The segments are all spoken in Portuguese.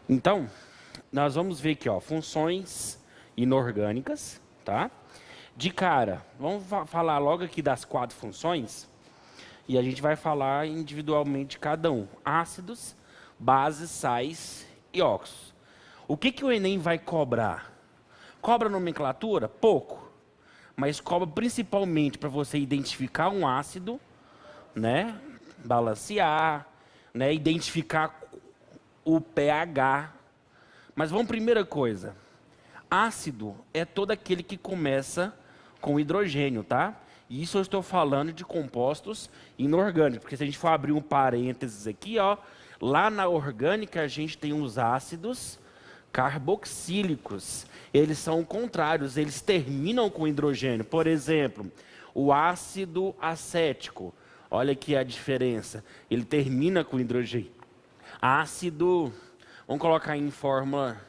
Então, nós vamos ver aqui, ó, funções inorgânicas, tá? De cara, vamos falar logo aqui das 4 funções e a gente vai falar individualmente de cada um. Ácidos, bases, sais e óxidos. O que o Enem vai cobrar? Cobra nomenclatura? Pouco. Mas cobra principalmente para você identificar um ácido, né? Balancear, né? Identificar o pH. Mas vamos, primeira coisa. Ácido é todo aquele que começa com hidrogênio, tá? E isso eu estou falando de compostos inorgânicos, porque se a gente for abrir um parênteses aqui, ó, lá na orgânica a gente tem os ácidos carboxílicos. Eles são contrários, eles terminam com hidrogênio. Por exemplo, o ácido acético. Olha aqui a diferença. Ele termina com hidrogênio. Ácido, vamos colocar em fórmula,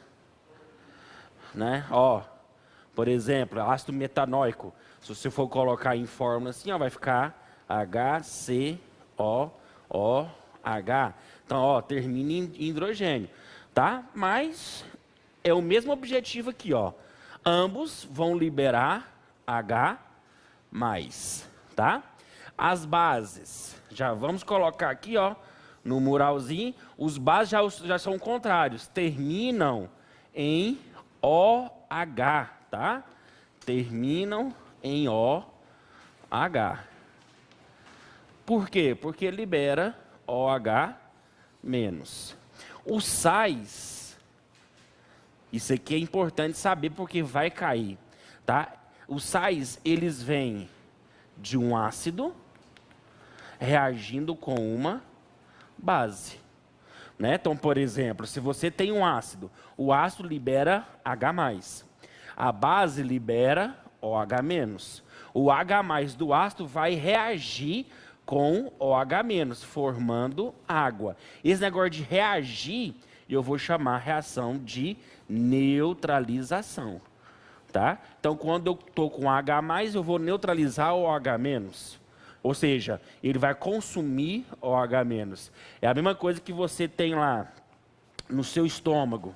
né? Ó, por exemplo, ácido metanóico. Se você for colocar em fórmula assim, ó, vai ficar HCOOH. Então, ó, termina em hidrogênio, tá? Mas é o mesmo objetivo aqui, ó. Ambos vão liberar H+, tá? As bases, já vamos colocar aqui, ó, no muralzinho. Os bases já são contrários, terminam em OH, tá? Terminam em OH. Por quê? Porque libera OH-. Os sais, isso aqui é importante saber porque vai cair, tá? Os sais, eles vêm de um ácido reagindo com uma base, né? Então, por exemplo, se você tem um ácido, o ácido libera H+, a base libera OH-. O H+ do ácido vai reagir com OH-, formando água. Esse negócio de reagir, eu vou chamar a reação de neutralização, tá? Então, quando eu estou com H+, eu vou neutralizar o OH-. Ou seja, ele vai consumir OH-. É a mesma coisa que você tem lá no seu estômago,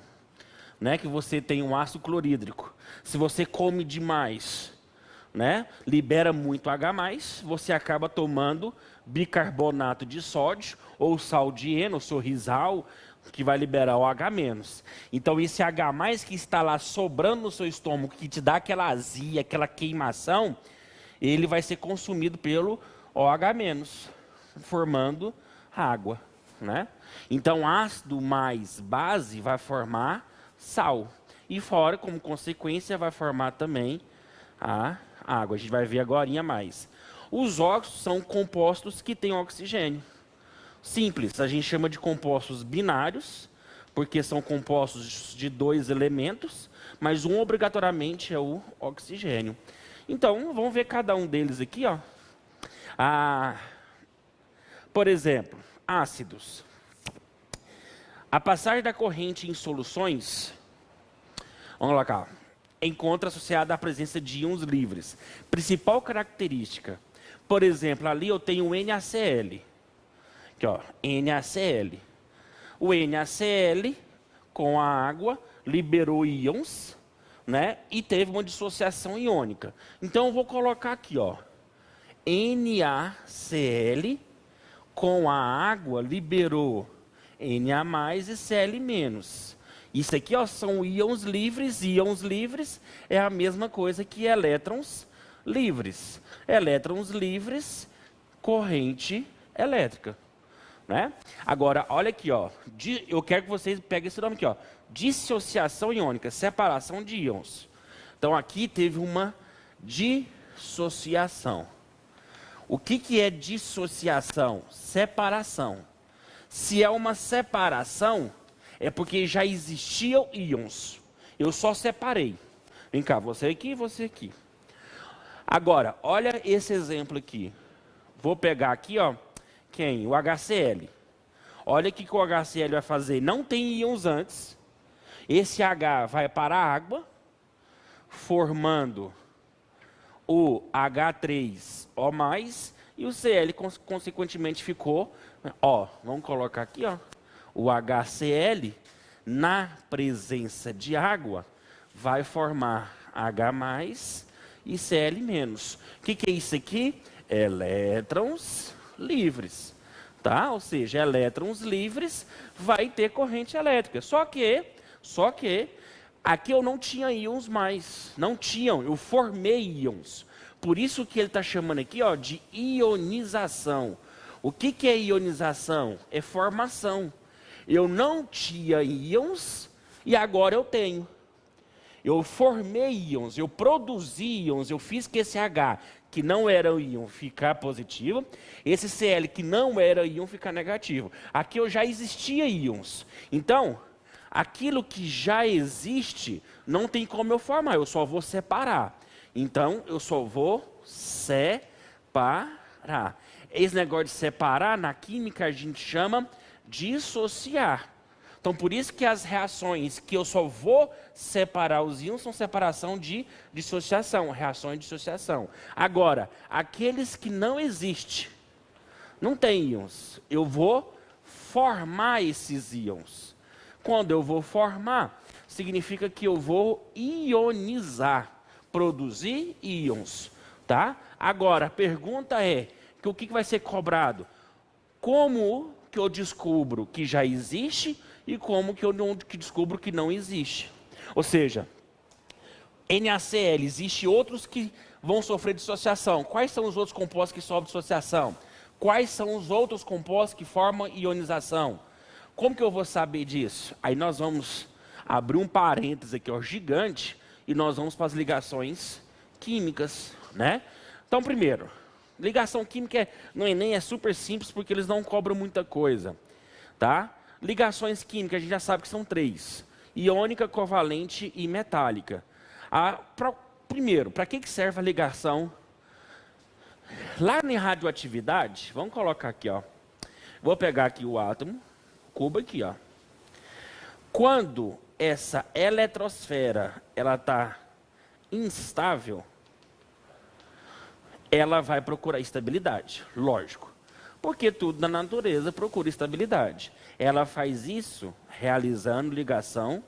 né? Que você tem um ácido clorídrico. Se você come demais, né? Libera muito H+, você acaba tomando bicarbonato de sódio ou sal de heno, ou sorrisal, que vai liberar o H-. Então, esse H+, que está lá sobrando no seu estômago, que te dá aquela azia, aquela queimação, ele vai ser consumido pelo OH-, formando água, né? Então, ácido mais base vai formar sal. E fora, como consequência, vai formar também a água. A gente vai ver agora mais. Os óxidos são compostos que têm oxigênio. Simples, a gente chama de compostos binários, porque são compostos de 2 elementos, mas um obrigatoriamente é o oxigênio. Então, vamos ver cada um deles aqui, ó. Por exemplo, ácidos. A passagem da corrente em soluções, vamos lá cá, encontra associada à presença de íons livres. Principal característica, por exemplo, ali eu tenho o NaCl. Aqui, ó, NaCl. O NaCl, com a água, liberou íons, né? E teve uma dissociação iônica. Então, eu vou colocar aqui, ó, NaCl, com a água, liberou Na+, e Cl-. Isso aqui, ó, são íons livres. Íons livres é a mesma coisa que elétrons livres. Elétrons livres, corrente elétrica, né? Agora, olha aqui, ó, eu quero que vocês peguem esse nome aqui, ó, dissociação iônica, separação de íons. Então, aqui teve uma dissociação. O que é dissociação? Separação. Se é uma separação, é porque já existiam íons. Eu só separei. Vem cá, você aqui e você aqui. Agora, olha esse exemplo aqui. Vou pegar aqui, ó, quem? O HCl. Olha o que o HCl vai fazer. Não tem íons antes. Esse H vai para a água, formando o H3O+, e o Cl, consequentemente, ficou, ó, vamos colocar aqui, ó, o HCl na presença de água, vai formar H+ e Cl-. O que é isso aqui? Elétrons livres, tá? Ou seja, elétrons livres vai ter corrente elétrica. Só que aqui eu não tinha íons mais, não tinham, eu formei íons. Por isso que ele está chamando aqui, ó, de ionização. O que é ionização? É formação. Eu não tinha íons e agora eu tenho. Eu formei íons, eu produzi íons, eu fiz que esse H, que não era íon, ficar positivo, esse Cl, que não era íon, ficar negativo. Aqui eu já existia íons. Então, aquilo que já existe, não tem como eu formar, eu só vou separar. Então, eu só vou separar. Esse negócio de separar, na química a gente chama dissociar. Então, por isso que as reações que eu só vou separar os íons são separação de dissociação, reações de dissociação. Agora, aqueles que não existem, não tem íons, eu vou formar esses íons. Quando eu vou formar, significa que eu vou ionizar, produzir íons, tá? Agora, a pergunta é, que o que vai ser cobrado? Como que eu descubro que já existe e como que eu descubro que não existe? Ou seja, NaCl, existe outros que vão sofrer dissociação. Quais são os outros compostos que sofrem dissociação? Quais são os outros compostos que formam ionização? Como que eu vou saber disso? Aí nós vamos abrir um parênteses aqui, ó, gigante, e nós vamos para as ligações químicas, né? Então, primeiro, ligação química no Enem é super simples porque eles não cobram muita coisa, tá? Ligações químicas a gente já sabe que são 3: iônica, covalente e metálica. Primeiro, para que serve a ligação? Lá em radioatividade, vamos colocar aqui, ó. Vou pegar aqui o átomo, cubo aqui, ó. Quando essa eletrosfera ela está instável, ela vai procurar estabilidade, lógico. Porque tudo na natureza procura estabilidade. Ela faz isso realizando ligação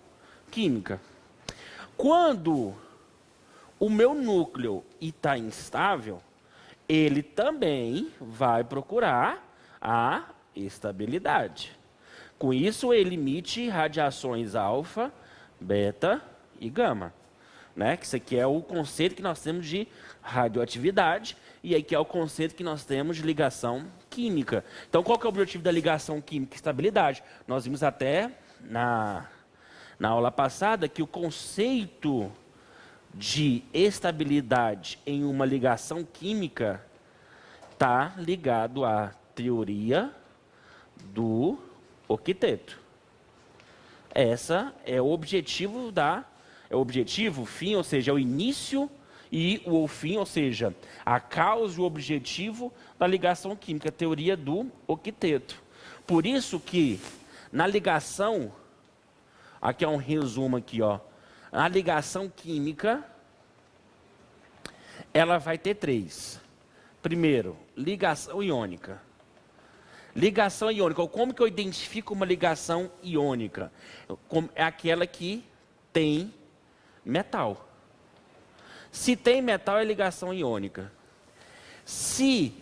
química. Quando o meu núcleo está instável, ele também vai procurar a estabilidade. Com isso, ele emite radiações alfa, beta e gama. Né? Que isso aqui é o conceito que nós temos de radioatividade e aqui é o conceito que nós temos de ligação química. Então, qual que é o objetivo da ligação química? Estabilidade. Nós vimos até na aula passada que o conceito de estabilidade em uma ligação química está ligado à teoria do octeto. Essa é o objetivo o fim, ou seja, o início e o fim, ou seja, a causa e o objetivo da ligação química, a teoria do octeto. Por isso que na ligação, aqui é um resumo aqui, ó, a ligação química, ela vai ter 3. Primeiro, ligação iônica. Ligação iônica, como que eu identifico uma ligação iônica? É aquela que tem metal. Se tem metal, é ligação iônica. Se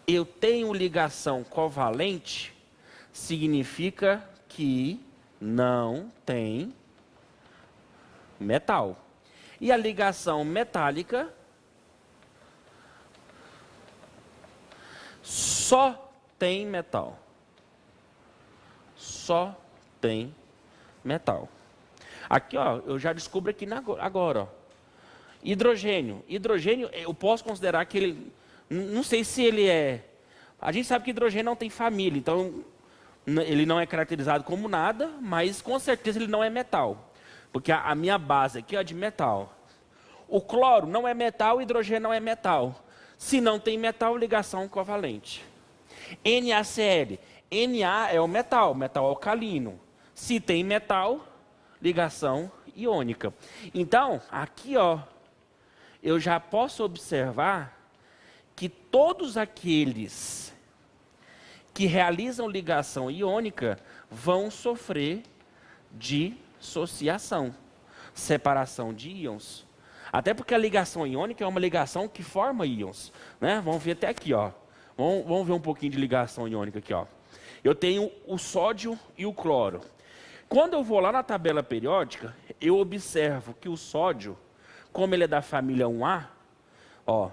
eu tenho ligação covalente, significa que não tem metal. E a ligação metálica só tem metal. Só tem metal. Aqui, ó, eu já descubro aqui agora, ó. Hidrogênio. Hidrogênio, eu posso considerar que ele... Não sei se ele é... A gente sabe que hidrogênio não tem família, então ele não é caracterizado como nada, mas com certeza ele não é metal. Porque a minha base aqui é de metal. O cloro não é metal, o hidrogênio não é metal. Se não tem metal, ligação covalente. NaCl. Na é o metal alcalino. Se tem metal, ligação iônica. Então, aqui, ó, eu já posso observar que todos aqueles que realizam ligação iônica vão sofrer dissociação, separação de íons. Até porque a ligação iônica é uma ligação que forma íons, né? Vamos ver até aqui, ó. Vamos ver um pouquinho de ligação iônica aqui, ó. Eu tenho o sódio e o cloro. Quando eu vou lá na tabela periódica, eu observo que o sódio, como ele é da família 1A, ó.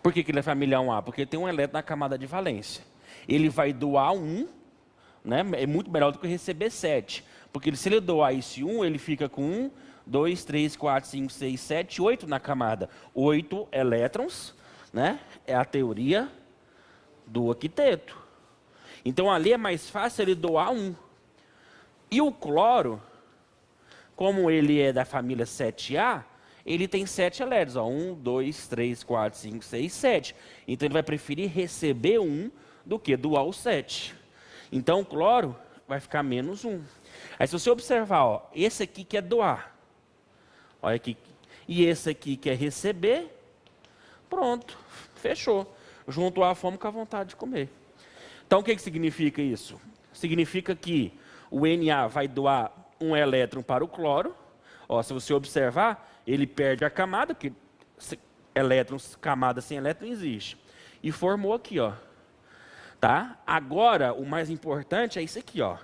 Por que ele é família 1A? Porque tem um elétron na camada de valência. Ele vai doar 1, né? É muito melhor do que receber 7. Porque se ele doar esse 1, ele fica com 1, 2, 3, 4, 5, 6, 7, 8 na camada. 8 elétrons, né? É a teoria do octeto. Então ali é mais fácil ele doar 1. E o cloro, como ele é da família 7A, ele tem 7 elétrons. Ó. 1, 2, 3, 4, 5, 6, 7. Então ele vai preferir receber 1 do que doar o 7. Então o cloro vai ficar menos 1. Aí se você observar, ó, esse aqui quer doar. Olha aqui. E esse aqui quer receber. Pronto, fechou. Juntou a fome com a vontade de comer. Então o que significa isso? Significa que o Na vai doar um elétron para o cloro. Ó, se você observar, ele perde a camada, porque elétrons, camada sem elétron não existe. E formou aqui, ó. Tá? Agora, o mais importante é isso aqui, ó.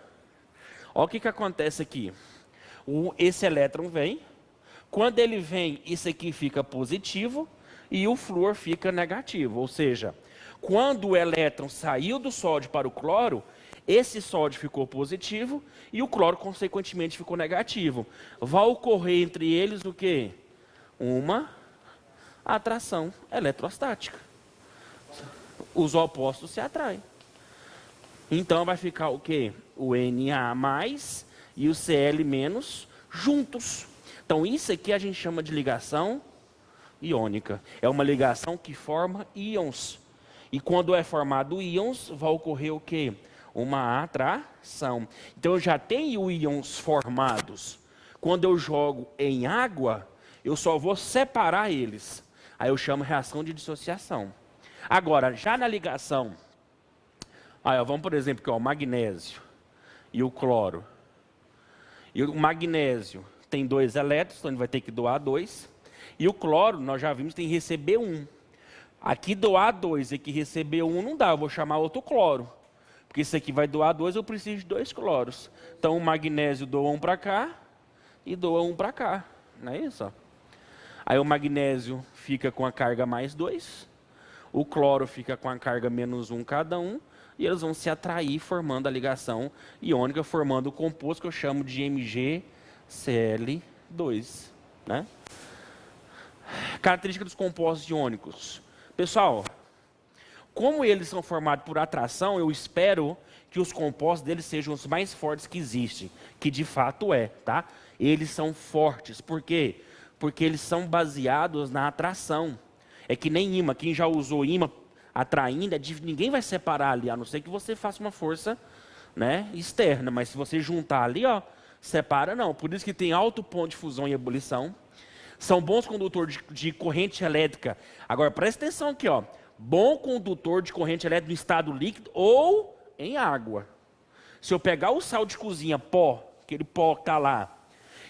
Ó o que acontece aqui. Esse elétron vem. Quando ele vem, isso aqui fica positivo e o flúor fica negativo. Ou seja, quando o elétron saiu do sódio para o cloro, esse sódio ficou positivo e o cloro, consequentemente, ficou negativo. Vai ocorrer entre eles o quê? Uma atração eletrostática. Os opostos se atraem. Então vai ficar o quê? O Na+ e o Cl- juntos. Então isso aqui a gente chama de ligação iônica. É uma ligação que forma íons. E quando é formado íons, vai ocorrer o quê? Uma atração. Então eu já tenho íons formados. Quando eu jogo em água, eu só vou separar eles. Aí eu chamo reação de dissociação. Agora, já na ligação, aí, ó, vamos por exemplo aqui, ó, o magnésio e o cloro. E o magnésio tem 2 elétrons, então ele vai ter que doar 2. E o cloro, nós já vimos, tem que receber 1. Aqui doar 2 e aqui receber 1 não dá, eu vou chamar outro cloro. Porque isso aqui vai doar 2, eu preciso de 2 cloros. Então o magnésio doa 1 para cá e doa 1 para cá. Não é isso? Ó? Aí o magnésio fica com a carga mais 2. O cloro fica com a carga menos 1 cada um. E eles vão se atrair formando a ligação iônica, formando o composto que eu chamo de MgCl2. Né? Característica dos compostos iônicos. Pessoal, como eles são formados por atração, eu espero que os compostos deles sejam os mais fortes que existem, que de fato é, tá? Eles são fortes, por quê? Porque eles são baseados na atração. É que nem ímã, quem já usou ímã atraindo, ninguém vai separar ali, a não ser que você faça uma força, né, externa, mas se você juntar ali, ó, separa não. Por isso que tem alto ponto de fusão e ebulição. São bons condutores de corrente elétrica. Agora, presta atenção aqui, ó. Bom condutor de corrente elétrica no estado líquido ou em água. Se eu pegar o sal de cozinha, pó, aquele pó que está lá,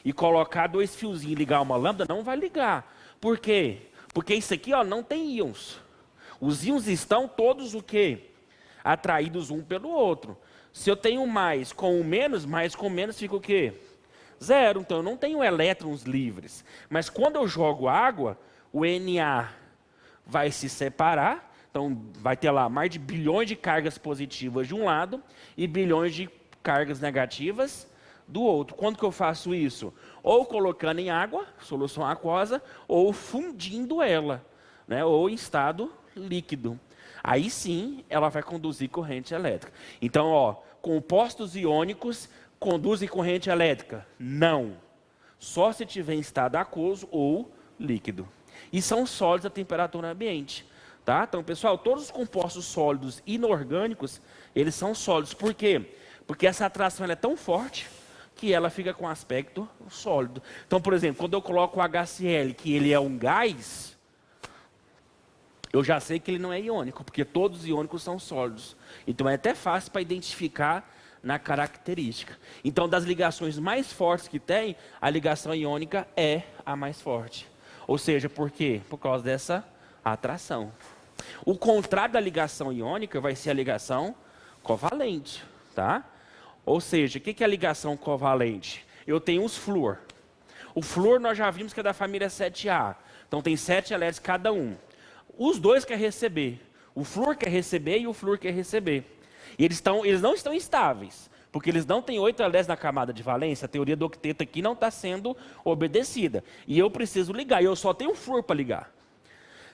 e colocar 2 fiozinhos e ligar uma lâmpada, não vai ligar. Por quê? Porque isso aqui, ó, não tem íons. Os íons estão todos o quê? Atraídos um pelo outro. Se eu tenho mais com menos com menos fica o quê? 0. Então eu não tenho elétrons livres. Mas quando eu jogo água, o Na vai se separar. Então vai ter lá mais de bilhões de cargas positivas de um lado e bilhões de cargas negativas do outro. Quando que eu faço isso? Ou colocando em água, solução aquosa, ou fundindo ela, né? Ou em estado líquido. Aí sim, ela vai conduzir corrente elétrica. Então, ó, compostos iônicos conduzem corrente elétrica? Não. Só se tiver em estado aquoso ou líquido. E são sólidos a temperatura ambiente. Tá? Então, pessoal, todos os compostos sólidos inorgânicos, eles são sólidos. Por quê? Porque essa atração ela é tão forte que ela fica com aspecto sólido. Então, por exemplo, quando eu coloco o HCl, que ele é um gás, eu já sei que ele não é iônico, porque todos os iônicos são sólidos. Então é até fácil para identificar na característica. Então, das ligações mais fortes que tem, a ligação iônica é a mais forte. Ou seja, por quê? Por causa dessa atração. O contrário da ligação iônica vai ser a ligação covalente, tá? Ou seja, o que é a ligação covalente? Eu tenho os flúor. O flúor nós já vimos que é da família 7A. Então tem 7 elétrons cada um. Os dois querem receber. O flúor quer receber e o flúor quer receber. E eles não estão estáveis, porque eles não têm 8 elétrons na camada de valência. A teoria do octeto aqui não está sendo obedecida. E eu preciso ligar, e eu só tenho um flúor para ligar.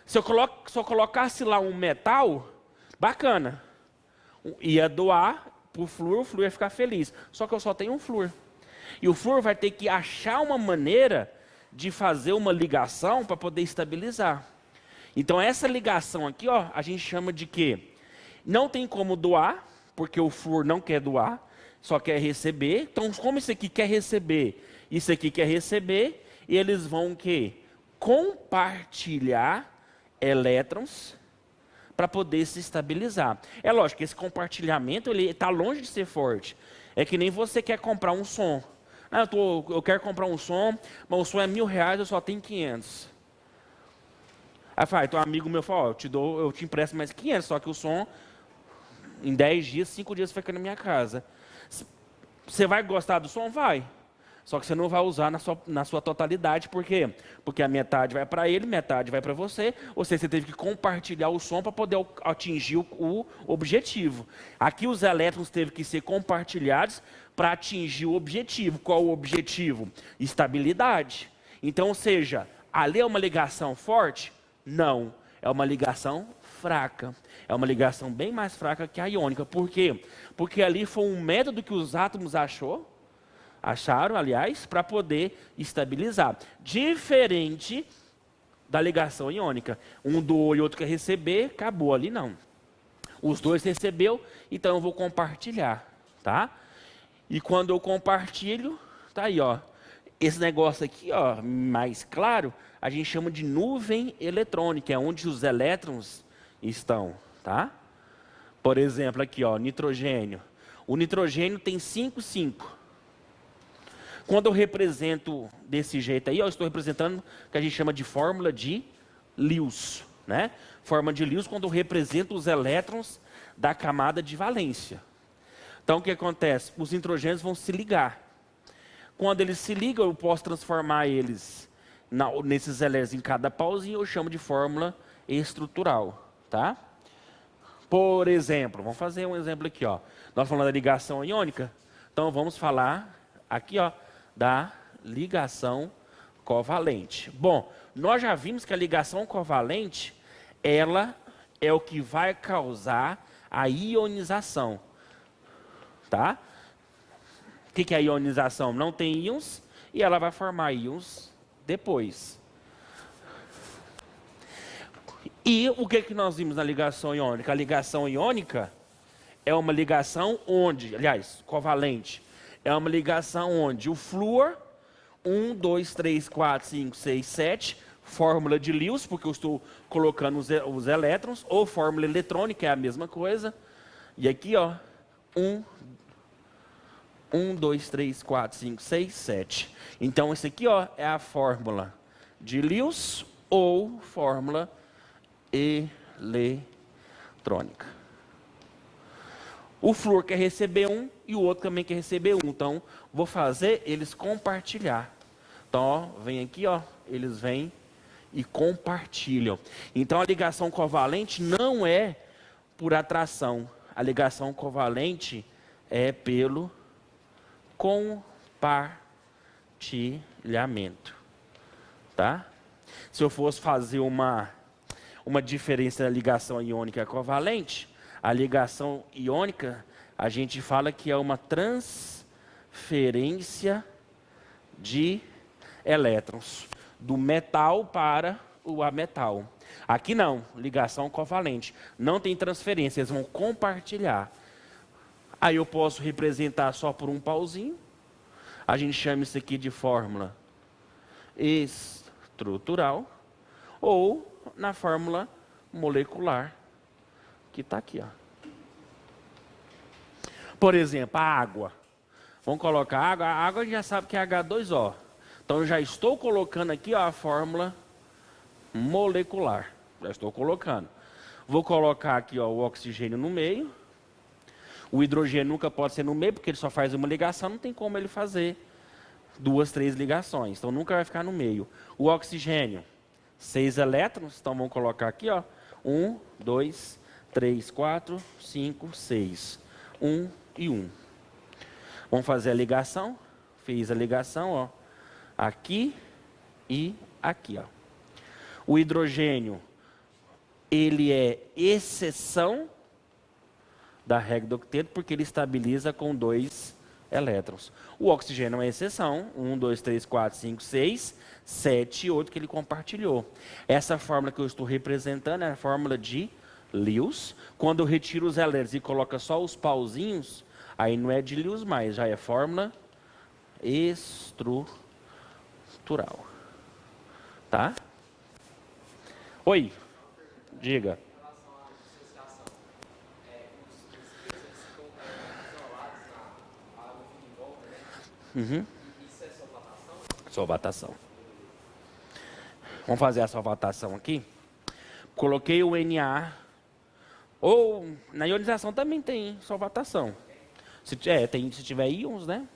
Se eu colocasse lá um metal, bacana. Ia doar para o flúor ia ficar feliz. Só que eu só tenho um flúor. E o flúor vai ter que achar uma maneira de fazer uma ligação para poder estabilizar. Então essa ligação aqui, ó, a gente chama de quê? Não tem como doar, porque o flúor não quer doar, só quer receber. Então como isso aqui quer receber, isso aqui quer receber, e eles vão o quê? Compartilhar elétrons para poder se estabilizar. É lógico que esse compartilhamento ele está longe de ser forte. É que nem você quer comprar um som. Ah, eu quero comprar um som, mas o som é R$1.000, eu só tenho 500. Aí fala, então um amigo meu falou, eu te empresto mais 500, só que o som, em 10 dias, 5 dias fica na minha casa. Você vai gostar do som? Vai. Só que você não vai usar na sua totalidade, por quê? Porque a metade vai para ele, metade vai para você, ou seja, você teve que compartilhar o som para poder atingir o objetivo. Aqui os elétrons teve que ser compartilhados para atingir o objetivo. Qual o objetivo? Estabilidade. Então, ou seja, ali é uma ligação forte? Não, é uma ligação fraca. É uma ligação bem mais fraca que a iônica. Por quê? Porque ali foi um método que os átomos acharam, aliás, para poder estabilizar. Diferente da ligação iônica. Um doou e outro quer receber, acabou ali não. Os dois recebeu, então eu vou compartilhar, tá? E quando eu compartilho, tá aí, ó. Esse negócio aqui, ó, mais claro, a gente chama de nuvem eletrônica, é onde os elétrons estão, tá? Por exemplo, aqui, ó, nitrogênio. O nitrogênio tem 5, 5. Quando eu represento desse jeito aí, eu estou representando o que a gente chama de fórmula de Lewis, né? Fórmula de Lewis quando eu represento os elétrons da camada de valência. Então o que acontece? Os nitrogênios vão se ligar. Quando eles se ligam, eu posso transformar eles nesses elétrons em cada pauzinho, eu chamo de fórmula estrutural, tá? Por exemplo, vamos fazer um exemplo aqui, ó. Nós falamos da ligação iônica, então vamos falar aqui, ó, da ligação covalente. Bom, nós já vimos que a ligação covalente, ela é o que vai causar a ionização, tá? O que é a ionização? Não tem íons e ela vai formar íons depois. E o que nós vimos na ligação iônica? A ligação iônica é uma ligação onde, aliás, covalente, é uma ligação onde o flúor, 1, 2, 3, 4, 5, 6, 7, fórmula de Lewis, porque eu estou colocando os elétrons, ou fórmula eletrônica, é a mesma coisa. E aqui, ó, 1, 2, 3, 4, 5, 6, 7. Então, esse aqui, ó, é a fórmula de Lewis ou fórmula eletrônica. O flúor quer receber um e o outro também quer receber um. Então, vou fazer eles compartilhar. Então, ó, vem aqui, ó, eles vêm e compartilham. Então, a ligação covalente não é por atração. A ligação covalente é pelo compartilhamento. Tá? Se eu fosse fazer uma diferença da ligação iônica covalente, a ligação iônica, a gente fala que é uma transferência de elétrons do metal para o ametal. Aqui não, ligação covalente. Não tem transferência, eles vão compartilhar. Aí eu posso representar só por um pauzinho. A gente chama isso aqui de fórmula estrutural. Ou na fórmula molecular, que está aqui, ó. Por exemplo, a água. Vamos colocar água. A água a gente já sabe que é H2O. Então eu já estou colocando aqui, ó, a fórmula molecular. Já estou colocando. Vou colocar aqui, ó, o oxigênio no meio. O hidrogênio nunca pode ser no meio, porque ele só faz uma ligação, não tem como ele fazer 2, 3 ligações. Então nunca vai ficar no meio. O oxigênio, 6 elétrons. Então vamos colocar aqui, ó. 1, 2, 3, 4, 5, 6. 1 e 1. Vamos fazer a ligação. Fiz a ligação, ó. Aqui e aqui, ó. O hidrogênio, ele é exceção da regra do octeto, porque ele estabiliza com 2 elétrons. O oxigênio é uma exceção. 1, 2, 3, 4, 5, 6, 7 e 8 que ele compartilhou. Essa fórmula que eu estou representando é a fórmula de Lewis. Quando eu retiro os elétrons e coloco só os pauzinhos, aí não é de Lewis mais, já é fórmula estrutural. Tá? Oi, diga. Uhum. Solvatação. Vamos fazer a solvatação aqui. Coloquei o Na. Ou na ionização também tem solvatação. Se tiver íons, né?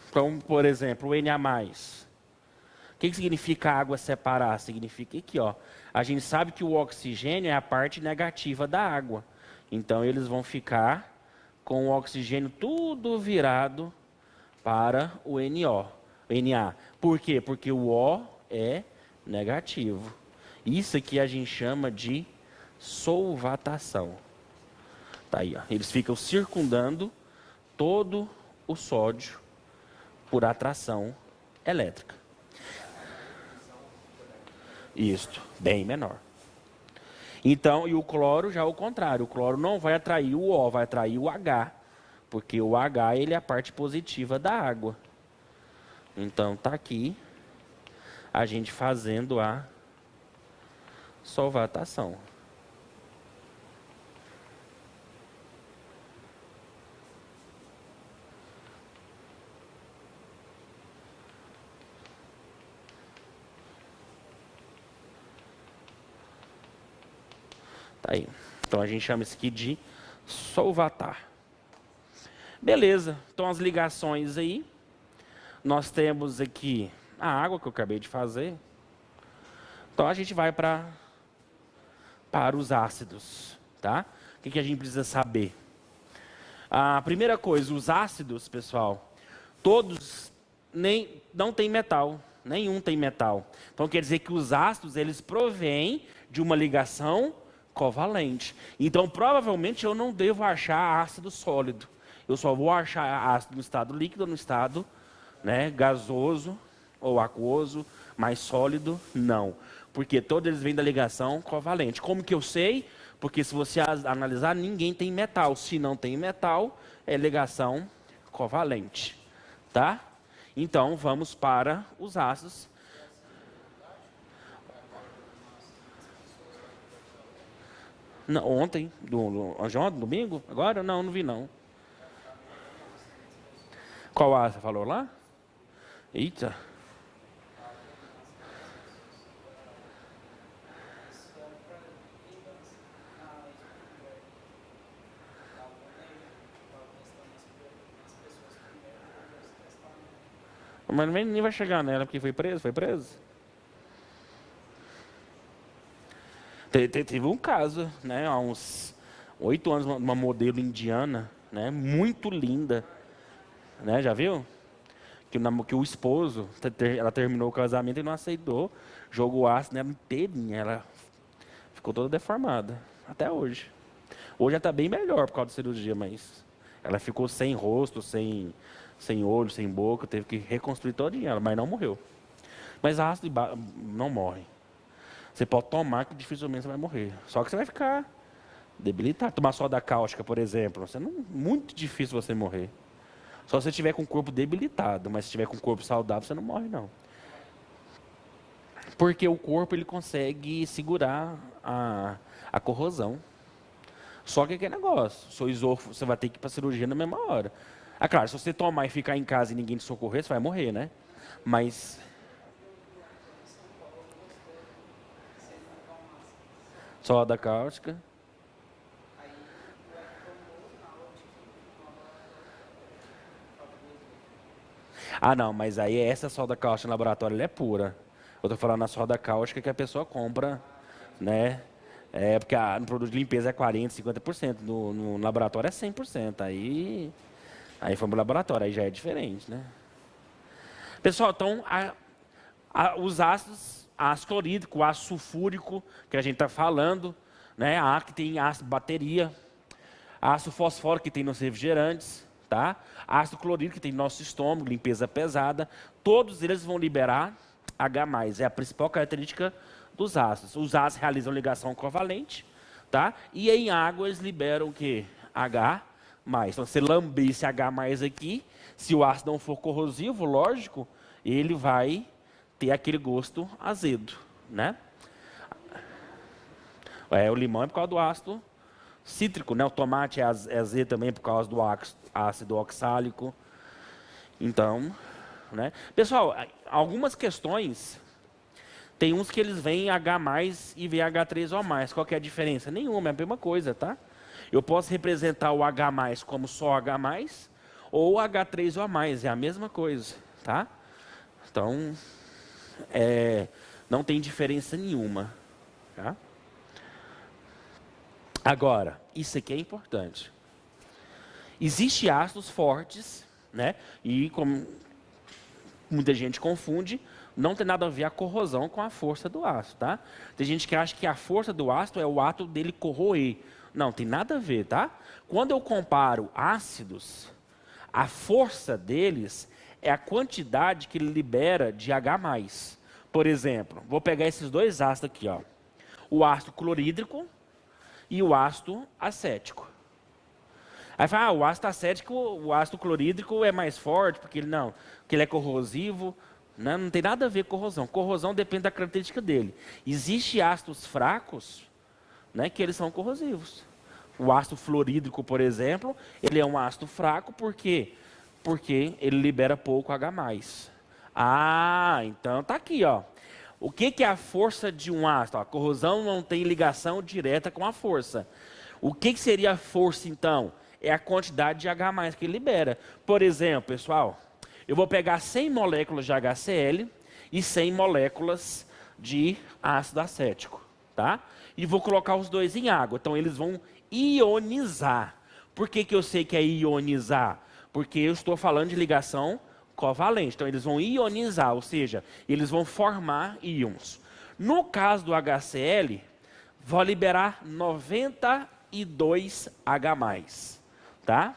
Então, por exemplo, o Na+. O que significa água separar? Significa aqui, ó. A gente sabe que o oxigênio é a parte negativa da água. Então, eles vão ficar com o oxigênio tudo virado para o Na. Por quê? Porque o O é negativo. Isso aqui a gente chama de solvatação. Tá aí, ó. Eles ficam circundando todo o sódio por atração elétrica. Isto, bem menor. Então, e o cloro já é o contrário. O cloro não vai atrair o O, vai atrair o H. Porque o H, ele é a parte positiva da água. Então, tá aqui a gente fazendo a solvatação. Tá aí. Então, a gente chama isso aqui de solvatar. Beleza. Então, as ligações aí. Nós temos aqui a água que eu acabei de fazer. Então, a gente vai para os ácidos, tá? O que a gente precisa saber? A primeira coisa, os ácidos, pessoal, todos não tem metal, nenhum tem metal. Então, quer dizer que os ácidos, eles provêm de uma ligação covalente. Então, provavelmente, eu não devo achar ácido sólido. Eu só vou achar ácido no estado líquido ou no estado, né, gasoso ou aquoso, mais sólido, não. Porque todos eles vêm da ligação covalente. Como que eu sei? Porque se você analisar, ninguém tem metal. Se não tem metal, é ligação covalente. Tá? Então, vamos para os ácidos. Não, ontem, domingo? Agora? Não vi não. Qual ácido você falou lá? Eita. Mas nem vai chegar nela, porque foi preso, Teve um caso, né, há uns 8 anos, uma modelo indiana, né, muito linda, né, já viu? Que o esposo, ela terminou o casamento e não aceitou, jogou ácido nela inteirinha, ela ficou toda deformada, até hoje. Hoje já está bem melhor por causa da cirurgia, mas ela ficou sem rosto, sem olho, sem boca, teve que reconstruir todinha ela, mas não morreu. Mas ácido não morre. Você pode tomar que dificilmente você vai morrer. Só que você vai ficar debilitado. Tomar soda cáustica, por exemplo, muito difícil você morrer. Só se você estiver com o corpo debilitado, mas se estiver com o corpo saudável, você não morre não. Porque o corpo ele consegue segurar a corrosão. Só que aquele negócio, seu esôfago, você vai ter que ir para cirurgia na mesma hora. É claro, se você tomar e ficar em casa e ninguém te socorrer, você vai morrer, né? Mas soda cáustica. Ah, não, mas aí essa soda cáustica no laboratório ela é pura. Eu tô falando na soda cáustica que a pessoa compra, né? É porque no produto de limpeza é 40, 50%, no laboratório é 100%. Aí foi pro laboratório, aí já é diferente, né? Pessoal, então os ácidos, ácido clorídrico, ácido sulfúrico, que a gente está falando, né? Que tem ácido bateria, ácido fosfórico que tem nos refrigerantes, tá? Ácido clorídrico que tem no nosso estômago, limpeza pesada, todos eles vão liberar H+, é a principal característica dos ácidos. Os ácidos realizam ligação covalente, tá? E em água eles liberam o quê? H+. Então, se lamber esse H+ aqui, se o ácido não for corrosivo, lógico, ele vai ter aquele gosto azedo, né? O limão é por causa do ácido cítrico, né? O tomate é azedo também por causa do ácido oxálico. Então, né? Pessoal, algumas questões, tem uns que eles veem H+ e veem H3O+. Qual que é a diferença? Nenhuma, é a mesma coisa, tá? Eu posso representar o H+ como só H+, ou H3O+, é a mesma coisa, tá? Então, não tem diferença nenhuma, tá? Agora, isso aqui é importante. Existem ácidos fortes, né? E como muita gente confunde, não tem nada a ver a corrosão com a força do ácido, tá? Tem gente que acha que a força do ácido é o ato dele corroer. Não, tem nada a ver, tá? Quando eu comparo ácidos, a força deles é a quantidade que ele libera de H+. Por exemplo, vou pegar esses dois ácidos aqui, ó. O ácido clorídrico e o ácido acético. Aí fala, o ácido acético, o ácido clorídrico é mais forte, porque ele é corrosivo. Não tem nada a ver com corrosão. Corrosão depende da característica dele. Existem ácidos fracos, né, que eles são corrosivos. O ácido fluorídrico, por exemplo, ele é um ácido fraco, por quê? Porque ele libera pouco H+. Então tá aqui, ó. O que é a força de um ácido? A corrosão não tem ligação direta com a força. O que seria a força, então? É a quantidade de H+ que ele libera. Por exemplo, pessoal, eu vou pegar 100 moléculas de HCl e 100 moléculas de ácido acético, tá? E vou colocar os dois em água. Então, eles vão ionizar. Por que eu sei que é ionizar? Porque eu estou falando de ligação covalente. Então, eles vão ionizar, ou seja, eles vão formar íons. No caso do HCl, vou liberar 92 H+, tá?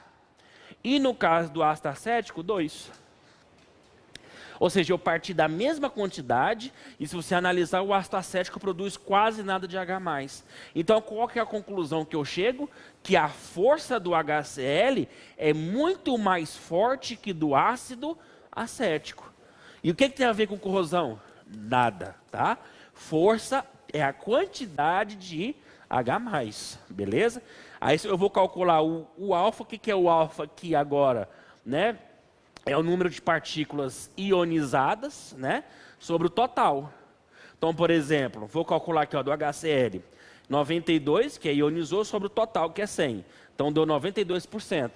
E no caso do ácido acético, 2. Ou seja, eu parti da mesma quantidade, e se você analisar, o ácido acético produz quase nada de H+. Então, qual que é a conclusão que eu chego? Que a força do HCl é muito mais forte que do ácido acético. E o que tem a ver com corrosão? Nada, tá? Força é a quantidade de H+, beleza? Aí eu vou calcular o alfa. O que é o alfa aqui agora, né? É o número de partículas ionizadas, né, sobre o total. Então, por exemplo, vou calcular aqui, ó, do HCl, 92, que é ionizou, sobre o total, que é 100. Então, deu 92%.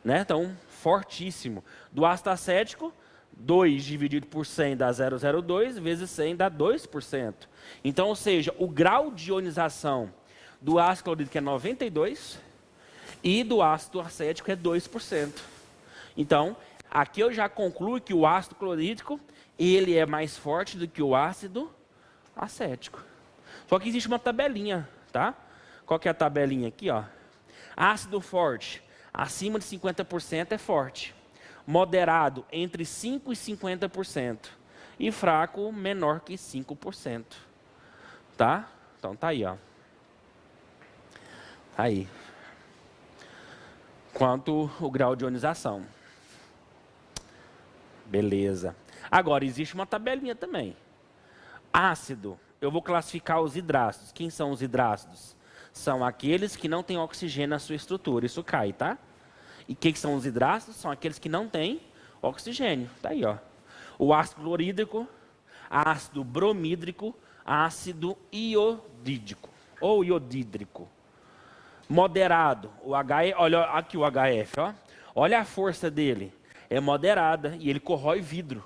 Né? Então, fortíssimo. Do ácido acético, 2 dividido por 100 dá 0,02, vezes 100 dá 2%. Então, ou seja, o grau de ionização do ácido clorídrico é 92 e do ácido acético é 2%. Então, aqui eu já concluo que o ácido clorídrico, ele é mais forte do que o ácido acético. Só que existe uma tabelinha, tá? Qual que é a tabelinha aqui, ó? Ácido forte, acima de 50% é forte. Moderado, entre 5% e 50%. E fraco, menor que 5%. Tá? Então tá aí, ó. Aí. Quanto o grau de ionização. Beleza. Agora, existe uma tabelinha também. Ácido, eu vou classificar os hidrácidos. Quem são os hidrácidos? são aqueles que não têm oxigênio na sua estrutura. Isso cai, tá? E o que são os hidrácidos? São aqueles que não têm oxigênio. Tá aí, ó. O ácido clorídrico, ácido bromídrico, ácido iodídico ou iodídrico. Moderado, o olha aqui o HF, ó. Olha a força dele, é moderada e ele corrói vidro.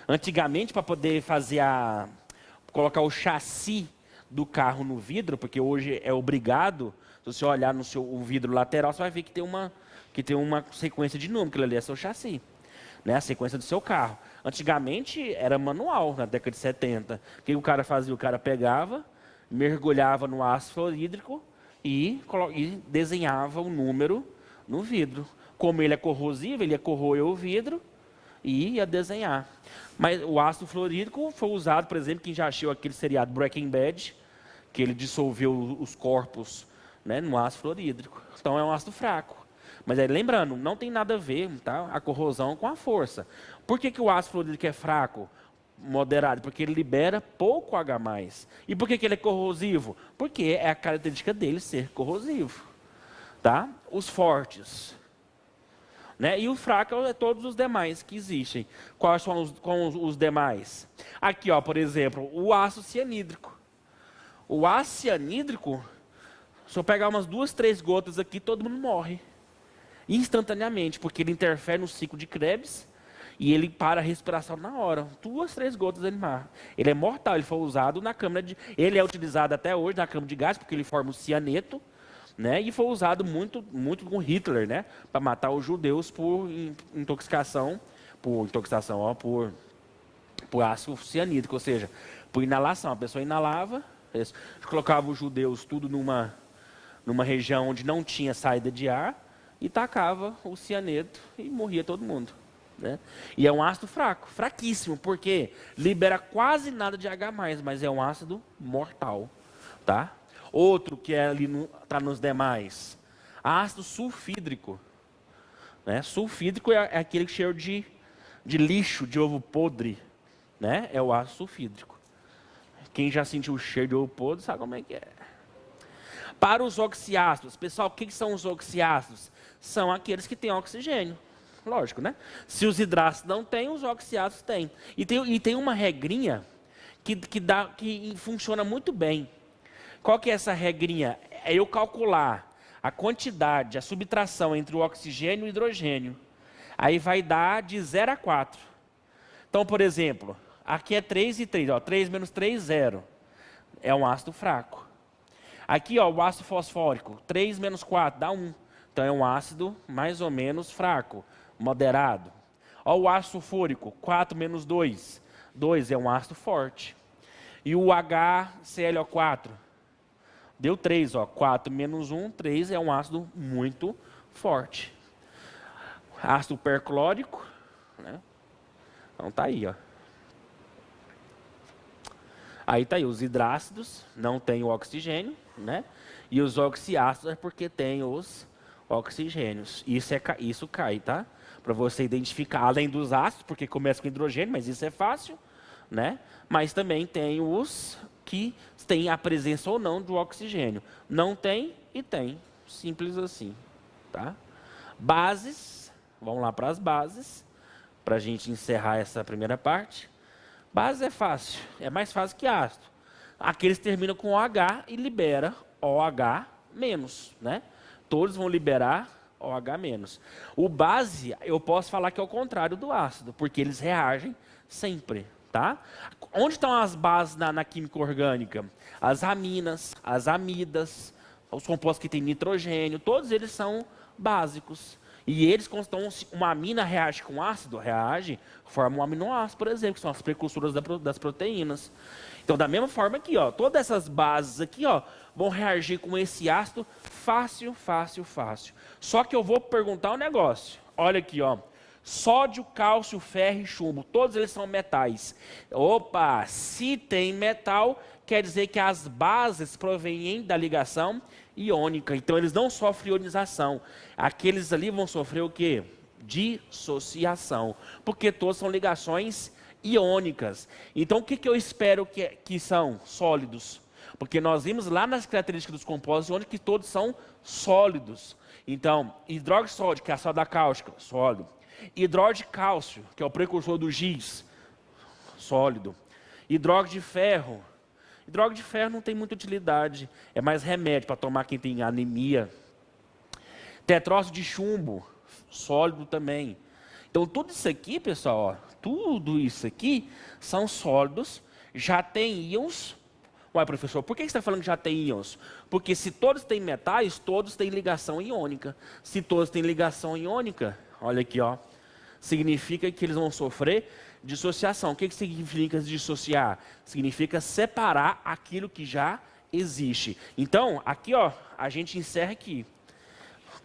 Antigamente, para poder colocar o chassi do carro no vidro, porque hoje é obrigado, se você olhar no o vidro lateral, você vai ver que tem uma sequência de números, aquilo ali é seu chassi, né? A sequência do seu carro. Antigamente era manual, na década de 70. O que o cara fazia? O cara pegava, mergulhava no ácido fluorídrico e desenhava o número no vidro. Como ele é corrosivo, ele ia corroer o vidro e ia desenhar. Mas o ácido fluorídrico foi usado, por exemplo, quem já assistiu aquele seriado Breaking Bad, que ele dissolveu os corpos, né, no ácido fluorídrico. Então é um ácido fraco. Mas aí, lembrando, não tem nada a ver, tá, a corrosão com a força. Por que o ácido fluorídrico é fraco? Moderado, porque ele libera pouco H+. E por que ele é corrosivo? Porque é a característica dele ser corrosivo. Tá? Os fortes. Né? E o fraco é todos os demais que existem. Quais são os demais? Aqui, ó, por exemplo, o ácido cianídrico. O ácido cianídrico, se eu pegar umas 2, 3 gotas aqui, todo mundo morre. Instantaneamente, porque ele interfere no ciclo de Krebs e ele para a respiração na hora. 2, 3 gotas ele morre. Ele é mortal, ele foi usado na câmara de... Ele é utilizado até hoje na câmara de gás, porque ele forma o cianeto. Né? E foi usado muito com Hitler, né? Para matar os judeus por intoxicação, por ácido cianídrico, ou seja, por inalação. A pessoa inalava, eles colocavam os judeus tudo numa região onde não tinha saída de ar e tacava o cianeto e morria todo mundo. Né? E é um ácido fraco, fraquíssimo, porque libera quase nada de H+, mas é um ácido mortal, tá? Outro que é ali está nos demais, ácido sulfídrico. Né? Sulfídrico é aquele cheiro de lixo, de ovo podre. Né? É o ácido sulfídrico. Quem já sentiu o cheiro de ovo podre sabe como é que é. Para os oxiácidos, pessoal, o que são os oxiácidos? São aqueles que têm oxigênio. Lógico, né? Se os hidrácidos não têm, os oxiácidos têm. E tem uma regrinha que funciona muito bem. Qual que é essa regrinha? É eu calcular a quantidade, a subtração entre o oxigênio e o hidrogênio. Aí vai dar de 0 a 4. Então, por exemplo, aqui é 3 e 3. Ó, 3 menos 3, 0. É um ácido fraco. Aqui, ó, o ácido fosfórico. 3 menos 4 dá 1. Então, é um ácido mais ou menos fraco, moderado. Ó, o ácido sulfúrico. 4 menos 2. 2 é um ácido forte. E o HClO4. Deu 3, ó. 4 menos 1, 3 é um ácido muito forte. Ácido perclórico, né? Então tá aí, ó. Aí tá aí, os hidrácidos não tem o oxigênio, né? E os oxiácidos é porque tem os oxigênios. Isso cai, tá? Para você identificar, além dos ácidos, porque começa com hidrogênio, mas isso é fácil, né? Mas também tem os que têm a presença ou não do oxigênio. Não tem e tem. Simples assim, tá? Bases, vamos lá para as bases, para a gente encerrar essa primeira parte. Base é fácil, é mais fácil que ácido. Aqueles terminam com OH e libera OH-, né? Todos vão liberar OH-. O base, eu posso falar que é o contrário do ácido, porque eles reagem sempre, tá? Onde estão as bases na química orgânica? As aminas, as amidas, os compostos que têm nitrogênio, todos eles são básicos. E eles constam, uma amina reage com ácido, reage, forma um aminoácido, por exemplo, que são as precursoras das proteínas. Então, da mesma forma aqui, ó, todas essas bases aqui, ó, vão reagir com esse ácido fácil, fácil, fácil. Só que eu vou perguntar um negócio. Olha aqui, ó. Sódio, cálcio, ferro e chumbo, todos eles são metais. Opa, se tem metal, quer dizer que as bases provêm da ligação iônica. Então, eles não sofrem ionização. Aqueles ali vão sofrer o quê? Dissociação. Porque todos são ligações iônicas. Então, o que eu espero que são sólidos? Porque nós vimos lá nas características dos compostos onde que todos são sólidos. Então, hidróxido de sódio, que é a soda cáustica, sólido. Hidróxido de cálcio, que é o precursor do giz, sólido. Hidróxido de ferro. Hidróxido de ferro não tem muita utilidade, é mais remédio para tomar quem tem anemia. Tetróxido de chumbo, sólido também. Então, tudo isso aqui, pessoal, ó, tudo isso aqui são sólidos, já tem íons. Ué, professor, por que você está falando que já tem íons? Porque se todos têm metais, todos têm ligação iônica. Se todos têm ligação iônica, olha aqui, ó, significa que eles vão sofrer dissociação. O que significa dissociar? Significa separar aquilo que já existe. Então, aqui, ó, a gente encerra aqui,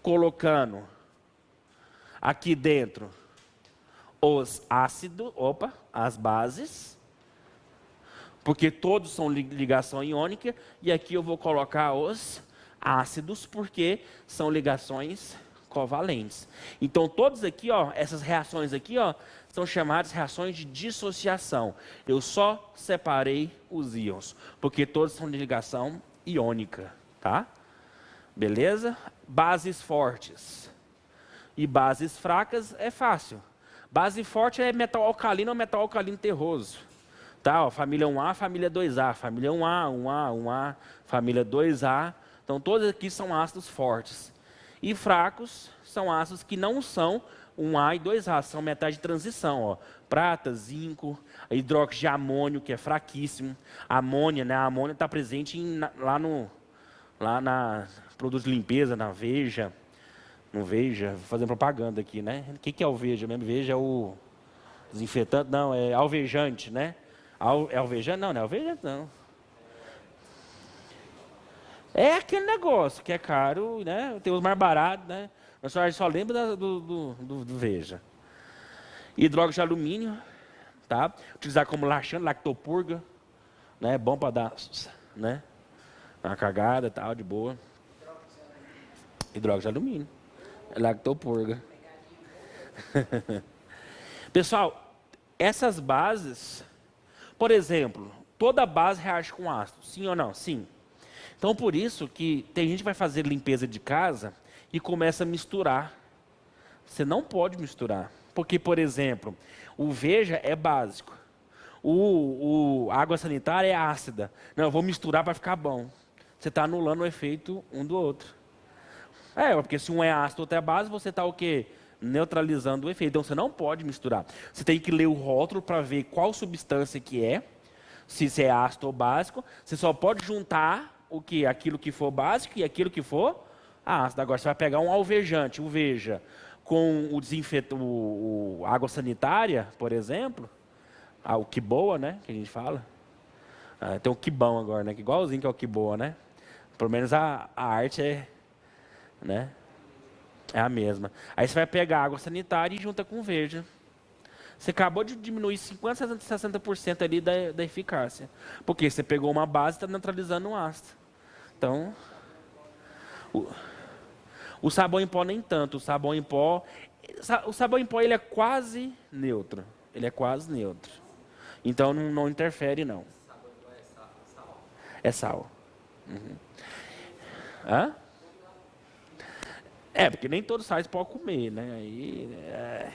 colocando aqui dentro os ácidos, as bases, porque todos são ligação iônica, e aqui eu vou colocar os ácidos, porque são ligações covalentes. Então, todos aqui, ó, essas reações aqui, ó, são chamadas reações de dissociação. Eu só separei os íons, porque todos são de ligação iônica, tá? Beleza? Bases fortes e bases fracas é fácil. Base forte é metal alcalino ou metal alcalino terroso. Tá, ó, família 1A, família 2A, família 1A, 1A, 1A, família 2A. Então, todos aqui são ácidos fortes. E fracos são ácidos que não são 1A e 2A, são metais de transição. Ó. Prata, zinco, hidróxido de amônio, que é fraquíssimo. Amônia, né? A amônia está presente lá na produtos de limpeza, na Veja. No Veja, vou fazer propaganda aqui, né? O que é o Veja mesmo? Veja é o desinfetante? Não, é alvejante, né? É alvejante? Não, não é alvejante, não. É aquele negócio que é caro, né? Tem os mais baratos, né? Mas só lembra do Veja. Hidróxido de alumínio, tá? Utilizar como laxante, lactopurga, né? Bom para dar, né? Uma cagada, tal, de boa. Hidróxido de alumínio. Lactopurga. Pessoal, essas bases, por exemplo, toda base reage com ácido, sim ou não? Sim. Então, por isso que tem gente que vai fazer limpeza de casa e começa a misturar. Você não pode misturar. Porque, por exemplo, o Veja é básico. A água sanitária é ácida. Não, eu vou misturar para ficar bom. Você está anulando o efeito um do outro. Porque se um é ácido, outro é base, você está o quê? Neutralizando o efeito. Então, você não pode misturar. Você tem que ler o rótulo para ver qual substância que é, se é ácido ou básico. Você só pode juntar aquilo que for básico e aquilo que for ácido. Agora, você vai pegar um alvejante, o Veja, com o água sanitária, por exemplo, o Quiboa, né, que a gente fala. Tem o Quibão agora, né, que igualzinho que é o Quiboa, né? Pelo menos a arte é, né, é a mesma. Aí você vai pegar a água sanitária e junta com o Veja. Você acabou de diminuir 50%, 60% ali da eficácia. Porque você pegou uma base e está neutralizando um ácido. Então, o sabão em pó nem tanto. O sabão em pó ele é quase neutro. Ele é quase neutro. Então, não interfere, não. É sal. Uhum. Hã? Porque nem todos sais pode comer, né?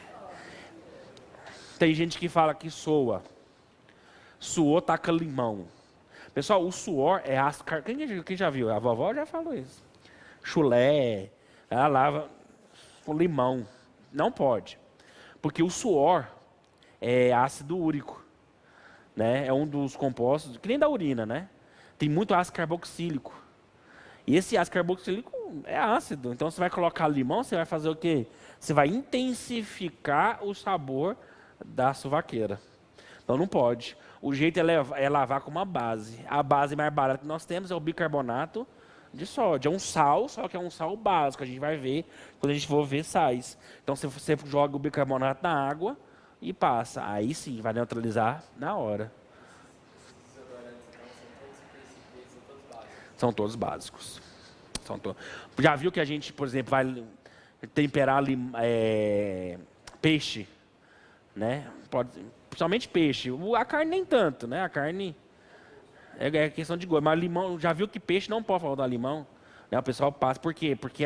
Tem gente que fala que soa. Suor taca limão. Pessoal, o suor é ácido. Quem já viu? A vovó já falou isso. Chulé, ela lava com limão. Não pode. Porque o suor é ácido úrico. Né? É um dos compostos, que nem da urina, né? Tem muito ácido carboxílico. E esse ácido carboxílico é ácido. Então, você vai colocar limão, você vai fazer o quê? Você vai intensificar o sabor da suvaqueira. Então, não pode. O jeito é lavar com uma base. A base mais barata que nós temos é o bicarbonato de sódio. É um sal, só que é um sal básico. A gente vai ver quando a gente for ver sais. Então, você joga o bicarbonato na água e passa. Aí sim, vai neutralizar na hora. São todos básicos. Já viu que a gente, por exemplo, vai temperar peixe, né? Principalmente peixe. A carne nem tanto, né? A carne É questão de gosto. Mas limão, já viu que peixe não pode faltar limão? Né? O pessoal passa. Por quê? Porque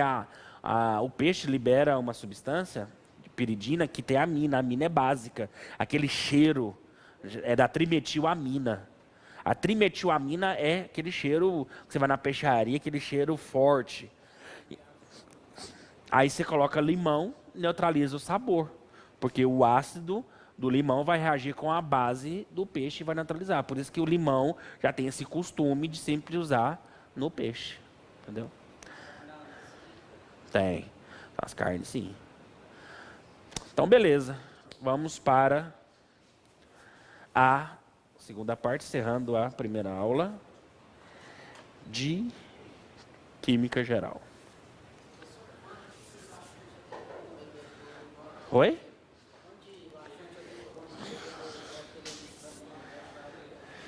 o peixe libera uma substância, piridina, que tem amina. A amina é básica. Aquele cheiro é da trimetilamina. A trimetilamina é aquele cheiro que você vai na peixaria, aquele cheiro forte. Aí você coloca limão, neutraliza o sabor. Porque o ácido do limão vai reagir com a base do peixe e vai neutralizar. Por isso que o limão já tem esse costume de sempre usar no peixe. Entendeu? Tem. As carnes, sim. Então, beleza. Vamos para a segunda parte, encerrando a primeira aula de Química Geral. Oi?